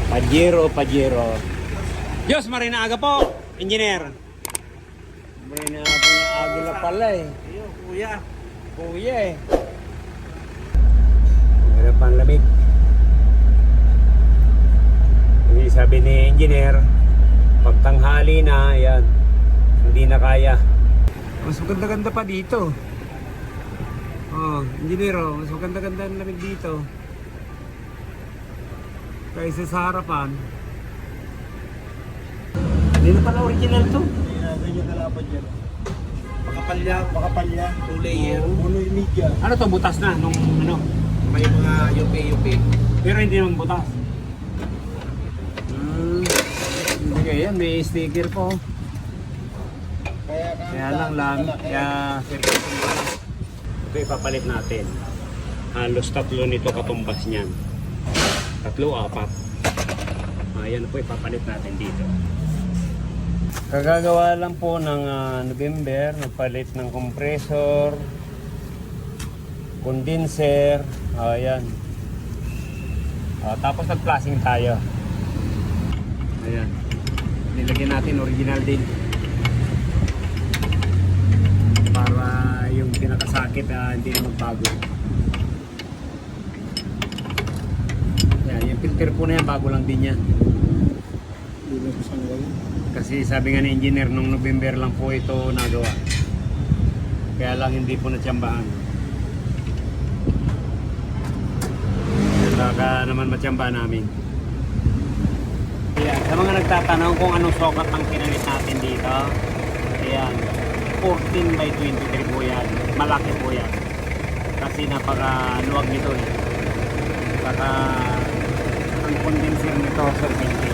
Pajero. Diyos, marina aga po, engineer. Marina aga po niya, agila pala eh. Iyo, kuya. Kuya eh. Meron pang lamig. Hindi sabi ni engineer, pagtanghali na, ayan, hindi na kaya. Mas maganda-ganda pa dito. Oh, engineer, oh, mas maganda-ganda ang lamig dito. Kaysa sa harapan. Hindi na pala original to. Ganyan kalaban dyan. Pakapalya. 2 layer. Uno yung media. Ano to, butas na nung ano? May mga UP. Pero hindi naman butas. Hindi kaya, may sticker po. Kaya lang, kaya circuit tumbas. Ito ipapalit natin. Halos 3 nito katumbas niyan. 3, 4. Ayan po ipapalit natin dito. Kagagawa lang po ng November, nagpalit ng compressor, condenser, ayan. Tapos nag-flashing tayo. Ayan. Nilagyan natin original din. Para yung pinakasakit hindi na magbago. Ayan, yung filter po na yan, bago lang din yan. Kasi sabi nga ni engineer, nung November lang po ito nagawa. Kaya lang hindi po natsambahan. Baka naman matsambahan namin. Ayan, sa mga nagtatanong kung anong sokat ang pinalit natin dito, ayan, 14 by 23 po yan. Malaki po yan. Kasi napaka luwag nito eh. Saka ang condenser nito, sir, 20.